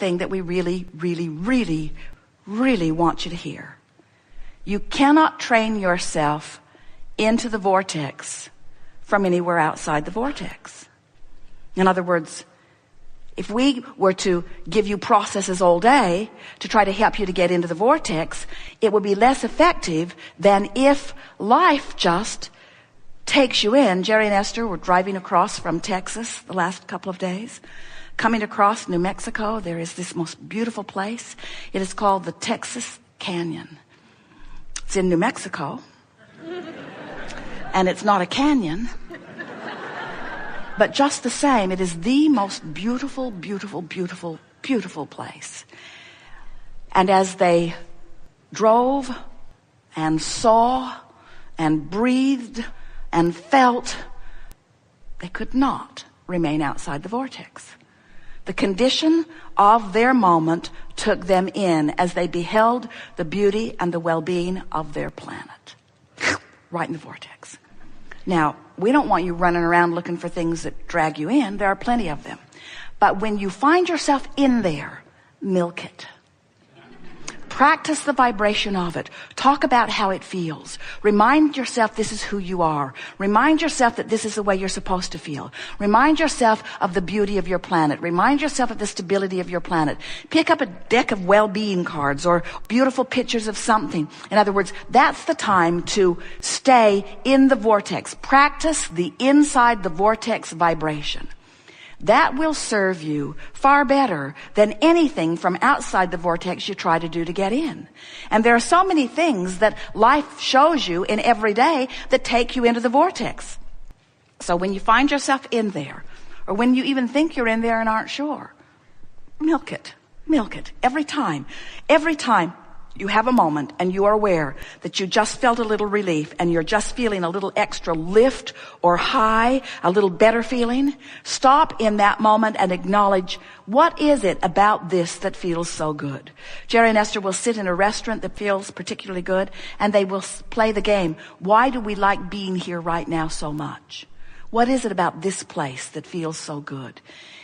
thing that we really, really, really, really want you to hear. You cannot train yourself into the vortex from anywhere outside the vortex. In other words, if we were to give you processes all day to try to help you to get into the vortex, it would be less effective than if life just takes you in. Jerry and Esther were driving across from Texas the last couple of days. Coming across New Mexico, there is this most beautiful place. It is called the Texas Canyon. It's in New Mexico. And it's not a canyon. But just the same, it is the most beautiful, beautiful, beautiful, beautiful place. And as they drove and saw and breathed and felt, they could not remain outside the vortex. The condition of their moment took them in as they beheld the beauty and the well-being of their planet. Right in the vortex. Now, we don't want you running around looking for things that drag you in. There are plenty of them. But when you find yourself in there, milk it. Practice the vibration of it. Talk about how it feels. Remind yourself this is who you are. Remind yourself that this is the way you're supposed to feel. Remind yourself of the beauty of your planet. Remind yourself of the stability of your planet. Pick up a deck of well-being cards or beautiful pictures of something. In other words, that's the time to stay in the vortex. Practice the inside the vortex vibration. That will serve you far better than anything from outside the vortex you try to do to get in. And there are so many things that life shows you in every day that take you into the vortex. So when you find yourself in there, or when you even think you're in there and aren't sure, milk it. Milk it. Every time you have a moment and you are aware that you just felt a little relief and you're just feeling a little extra lift or high, a little better feeling, stop in that moment and acknowledge, what is it about this that feels so good? Jerry and Esther will sit in a restaurant that feels particularly good and they will play the game. Why do we like being here right now so much? What is it about this place that feels so good?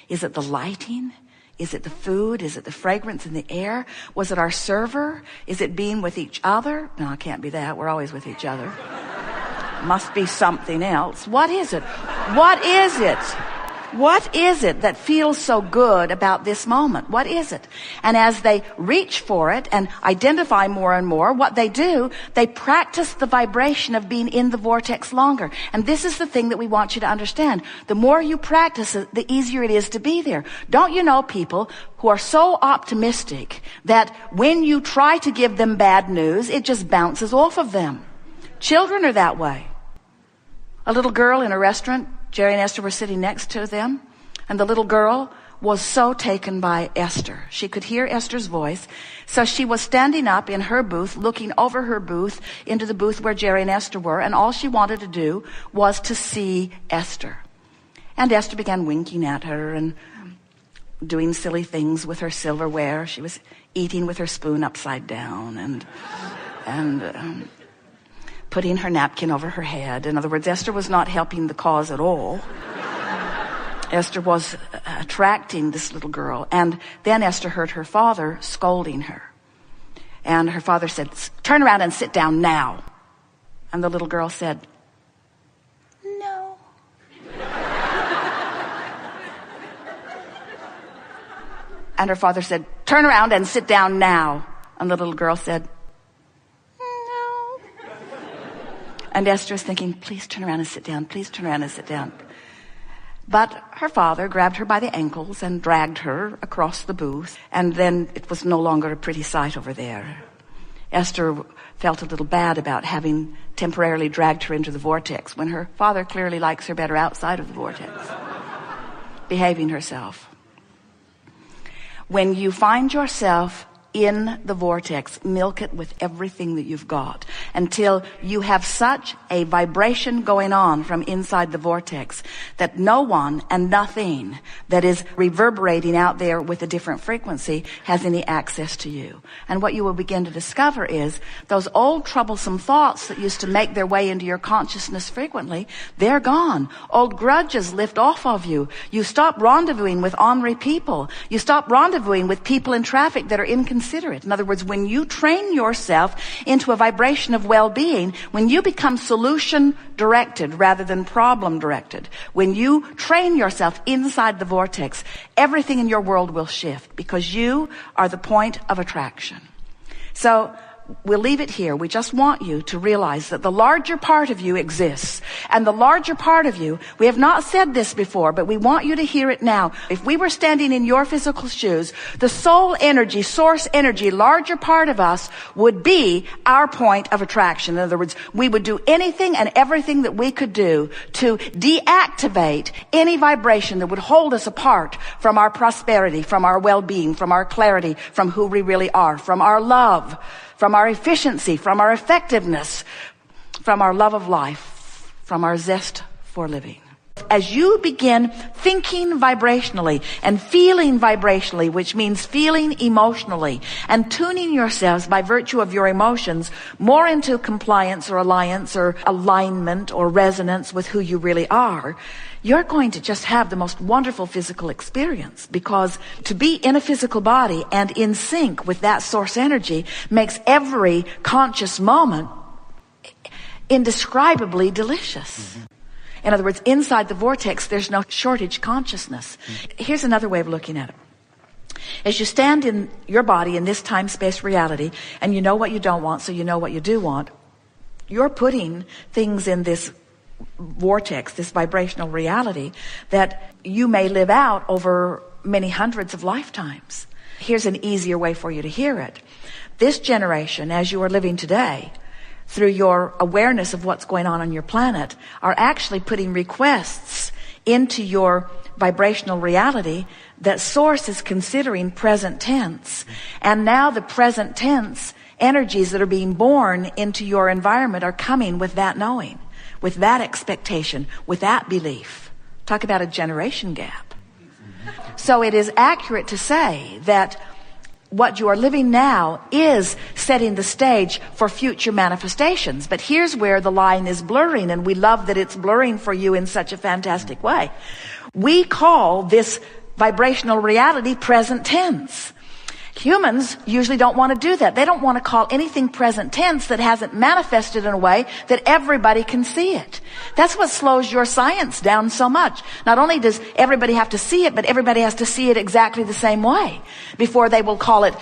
Is it the lighting? Is it the food? Is it the fragrance in the air? Was it our server? Is it being with each other? No, it can't be that. We're always with each other. Must be something else. What is it? What is it? What is it that feels so good about this moment? What is it? And as they reach for it and identify more and more, what they do, they practice the vibration of being in the vortex longer. And this is the thing that we want you to understand. The more you practice it, the easier it is to be there. Don't you know people who are so optimistic that when you try to give them bad news, it just bounces off of them? Children are that way. A little girl in a restaurant, Jerry and Esther were sitting next to them, and the little girl was so taken by Esther. She could hear Esther's voice, so she was standing up in her booth, looking over her booth into the booth where Jerry and Esther were, and all she wanted to do was to see Esther. And Esther began winking at her and doing silly things with her silverware. She was eating with her spoon upside down and putting her napkin over her head. In other words, Esther was not helping the cause at all. Esther was attracting this little girl. And then Esther heard her father scolding her. And her father said, "Turn around and sit down now." And the little girl said, "No." And her father said, "Turn around and sit down now." And the little girl said, "No." And Esther's thinking, please turn around and sit down. Please turn around and sit down. But her father grabbed her by the ankles and dragged her across the booth. And then it was no longer a pretty sight over there. Esther felt a little bad about having temporarily dragged her into the vortex when her father clearly likes her better outside of the vortex, behaving herself. When you find yourself in the vortex. Milk it with everything that you've got until you have such a vibration going on from inside the vortex that no one and nothing that is reverberating out there with a different frequency has any access to you. And what you will begin to discover is those old troublesome thoughts that used to make their way into your consciousness frequently, they're gone. Old grudges lift off of you. You stop rendezvousing with ornery people. You stop rendezvousing with people in traffic that are inconsiderate. In other words, when you train yourself into a vibration of well-being, when you become solution-directed rather than problem-directed, when you train yourself inside the vortex, everything in your world will shift because you are the point of attraction. So we'll leave it here. We just want you to realize that the larger part of you exists. And the larger part of you, we have not said this before, but we want you to hear it now. If we were standing in your physical shoes, the soul energy, source energy, larger part of us would be our point of attraction. In other words, we would do anything and everything that we could do to deactivate any vibration that would hold us apart from our prosperity, from our well-being, from our clarity, from who we really are, from our love, from our efficiency, from our effectiveness, from our love of life, from our zest for living. As you begin thinking vibrationally and feeling vibrationally, which means feeling emotionally, and tuning yourselves by virtue of your emotions more into compliance or alliance or alignment or resonance with who you really are, you're going to just have the most wonderful physical experience, because to be in a physical body and in sync with that source energy makes every conscious moment indescribably delicious. In other words, inside the vortex, there's no shortage consciousness. Here's another way of looking at it. As you stand in your body in this time-space reality, and you know what you don't want, so you know what you do want, you're putting things in this vortex, this vibrational reality, that you may live out over many hundreds of lifetimes. Here's an easier way for you to hear it. This generation, as you are living today, through your awareness of what's going on your planet, are actually putting requests into your vibrational reality that Source is considering present tense. And now the present tense energies that are being born into your environment are coming with that knowing, with that expectation, with that belief. Talk about a generation gap. So it is accurate to say that what you are living now is setting the stage for future manifestations. But here's where the line is blurring, and we love that it's blurring for you in such a fantastic way. We call this vibrational reality present tense. Humans usually don't want to do that. They don't want to call anything present tense that hasn't manifested in a way that everybody can see it. That's what slows your science down so much. Not only does everybody have to see it, but everybody has to see it exactly the same way before they will call it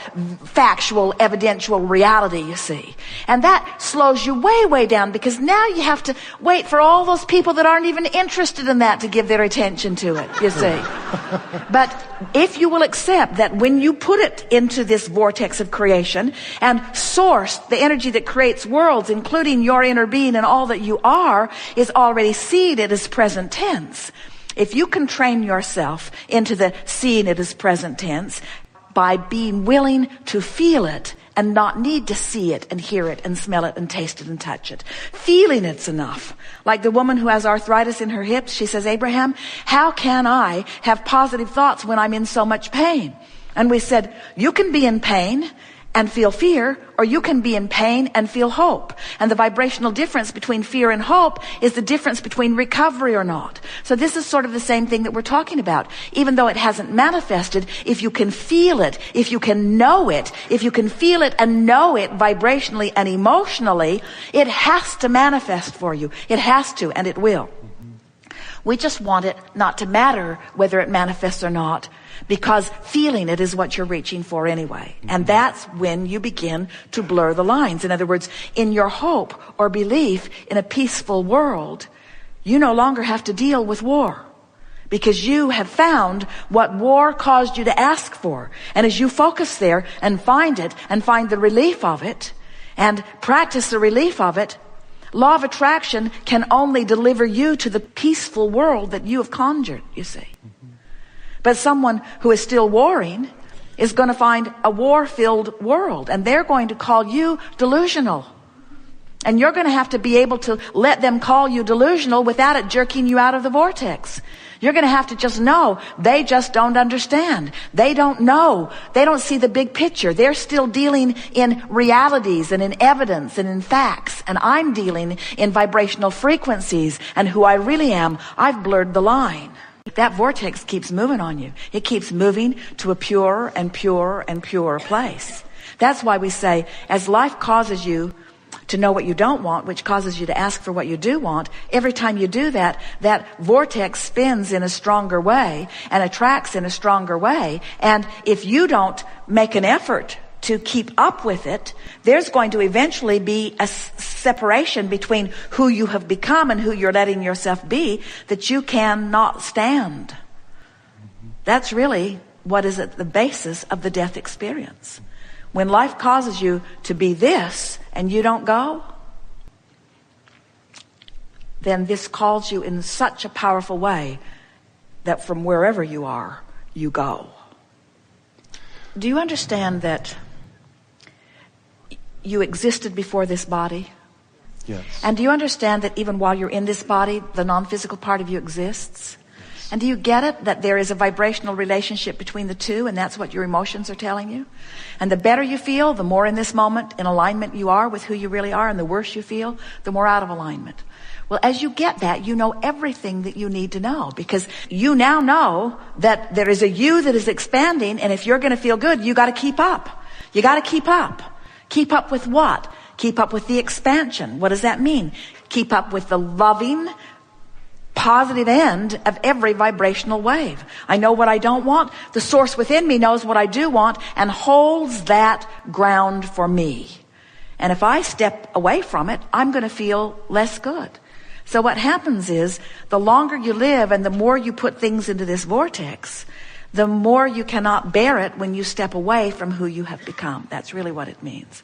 factual, evidential reality, you see. And that slows you way, way down, because now you have to wait for all those people that aren't even interested in that to give their attention to it, you see. But if you will accept that when you put it into this vortex of creation and Source, the energy that creates worlds, including your inner being and all that you are, is already seated as present tense. If you can train yourself into the seeing it as present tense by being willing to feel it and not need to see it and hear it and smell it and taste it and touch it. Feeling it's enough. Like the woman who has arthritis in her hips, she says, Abraham, how can I have positive thoughts when I'm in so much pain? And we said, you can be in pain and feel fear, or you can be in pain and feel hope. And the vibrational difference between fear and hope is the difference between recovery or not. So this is sort of the same thing that we're talking about. Even though it hasn't manifested, if you can feel it, if you can know it, if you can feel it and know it vibrationally and emotionally, it has to manifest for you. It has to, and it will. We just want it not to matter whether it manifests or not, because feeling it is what you're reaching for anyway. And that's when you begin to blur the lines. In other words, in your hope or belief in a peaceful world, you no longer have to deal with war, because you have found what war caused you to ask for. And as you focus there and find it and find the relief of it and practice the relief of it, law of attraction can only deliver you to the peaceful world that you have conjured, you see. But someone who is still warring is going to find a war-filled world, and they're going to call you delusional. And you're going to have to be able to let them call you delusional without it jerking you out of the vortex. You're going to have to just know they just don't understand. They don't know. They don't see the big picture. They're still dealing in realities and in evidence and in facts. And I'm dealing in vibrational frequencies and who I really am. I've blurred the line. That vortex keeps moving on you. It keeps moving to a purer and purer and purer place. That's why we say, as life causes you to know what you don't want, which causes you to ask for what you do want, every time you do that, that vortex spins in a stronger way and attracts in a stronger way. And if you don't make an effort to keep up with it, there's going to eventually be a separation between who you have become and who you're letting yourself be that you cannot stand. That's really what is at the basis of the death experience. When life causes you to be this and you don't go, then this calls you in such a powerful way that from wherever you are, you go. Do you understand that you existed before this body? Yes. And do you understand that even while you're in this body, the non-physical part of you exists? Yes. And do you get it, that there is a vibrational relationship between the two, and that's what your emotions are telling you? And the better you feel, the more in this moment in alignment you are with who you really are, and the worse you feel, the more out of alignment. Well, as you get that, you know everything that you need to know, because you now know that there is a you that is expanding, and if you're going to feel good, you got to keep up. You got to keep up. Keep up with what? Keep up with the expansion. What does that mean? Keep up with the loving, positive end of every vibrational wave. I know what I don't want. The source within me knows what I do want and holds that ground for me. And if I step away from it, I'm going to feel less good. So what happens is, the longer you live and the more you put things into this vortex, the more you cannot bear it when you step away from who you have become. That's really what it means.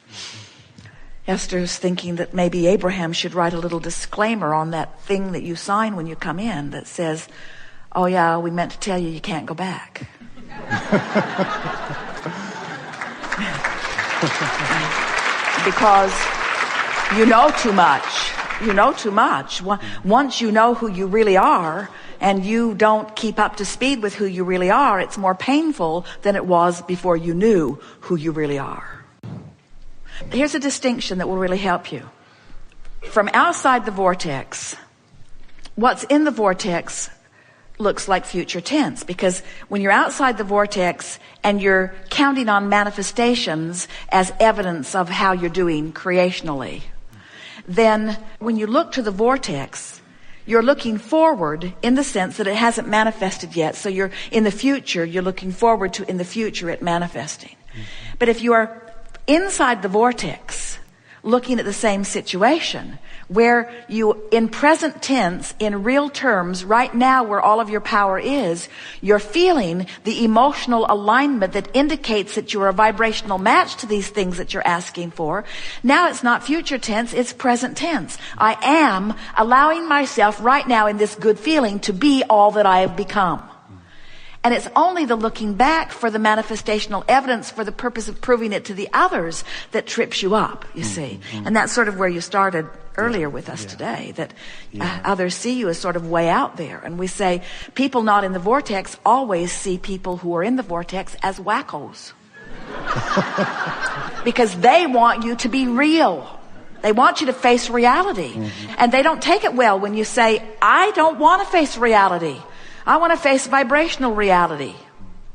Esther's thinking that maybe Abraham should write a little disclaimer on that thing that you sign when you come in that says, oh yeah, we meant to tell you you can't go back. Because you know too much. You know too much. Once you know who you really are, and you don't keep up to speed with who you really are, it's more painful than it was before you knew who you really are. Here's a distinction that will really help you. From outside the vortex, what's in the vortex looks like future tense, because when you're outside the vortex and you're counting on manifestations as evidence of how you're doing creationally, then when you look to the vortex, you're looking forward in the sense that it hasn't manifested yet. So you're in the future, you're looking forward to in the future it manifesting. But if you are inside the vortex, looking at the same situation, where you, in present tense, in real terms, right now where all of your power is, you're feeling the emotional alignment that indicates that you're a vibrational match to these things that you're asking for. Now it's not future tense, it's present tense. I am allowing myself right now in this good feeling to be all that I have become. And it's only the looking back for the manifestational evidence for the purpose of proving it to the others that trips you up, you see. And that's sort of where you started earlier with us today, that others see you as sort of way out there. And we say people not in the vortex always see people who are in the vortex as wackos. Because they want you to be real. They want you to face reality. And they don't take it well when you say, I don't want to face reality. I want to face vibrational reality.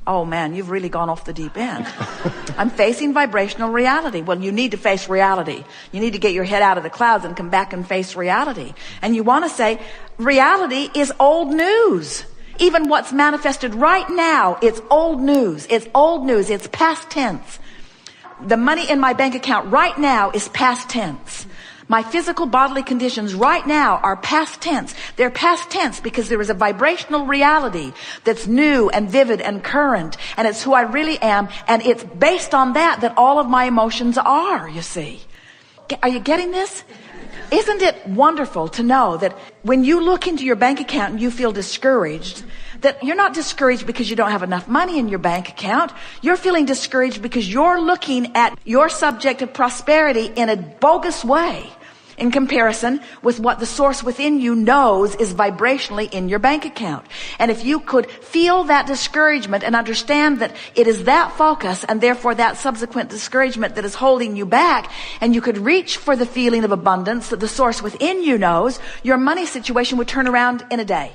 Oh man, you've really gone off the deep end. I'm facing vibrational reality. Well, you need to face reality. You need to get your head out of the clouds and come back and face reality. And you want to say, reality is old news. Even what's manifested right now, it's old news. It's old news. It's past tense. The money in my bank account right now is past tense. My physical bodily conditions right now are past tense. They're past tense because there is a vibrational reality that's new and vivid and current, and it's who I really am, and it's based on that all of my emotions are, you see. Are you getting this? Isn't it wonderful to know that when you look into your bank account and you feel discouraged, that you're not discouraged because you don't have enough money in your bank account. You're feeling discouraged because you're looking at your subject of prosperity in a bogus way in comparison with what the source within you knows is vibrationally in your bank account. And if you could feel that discouragement and understand that it is that focus and therefore that subsequent discouragement that is holding you back, and you could reach for the feeling of abundance that the source within you knows, your money situation would turn around in a day.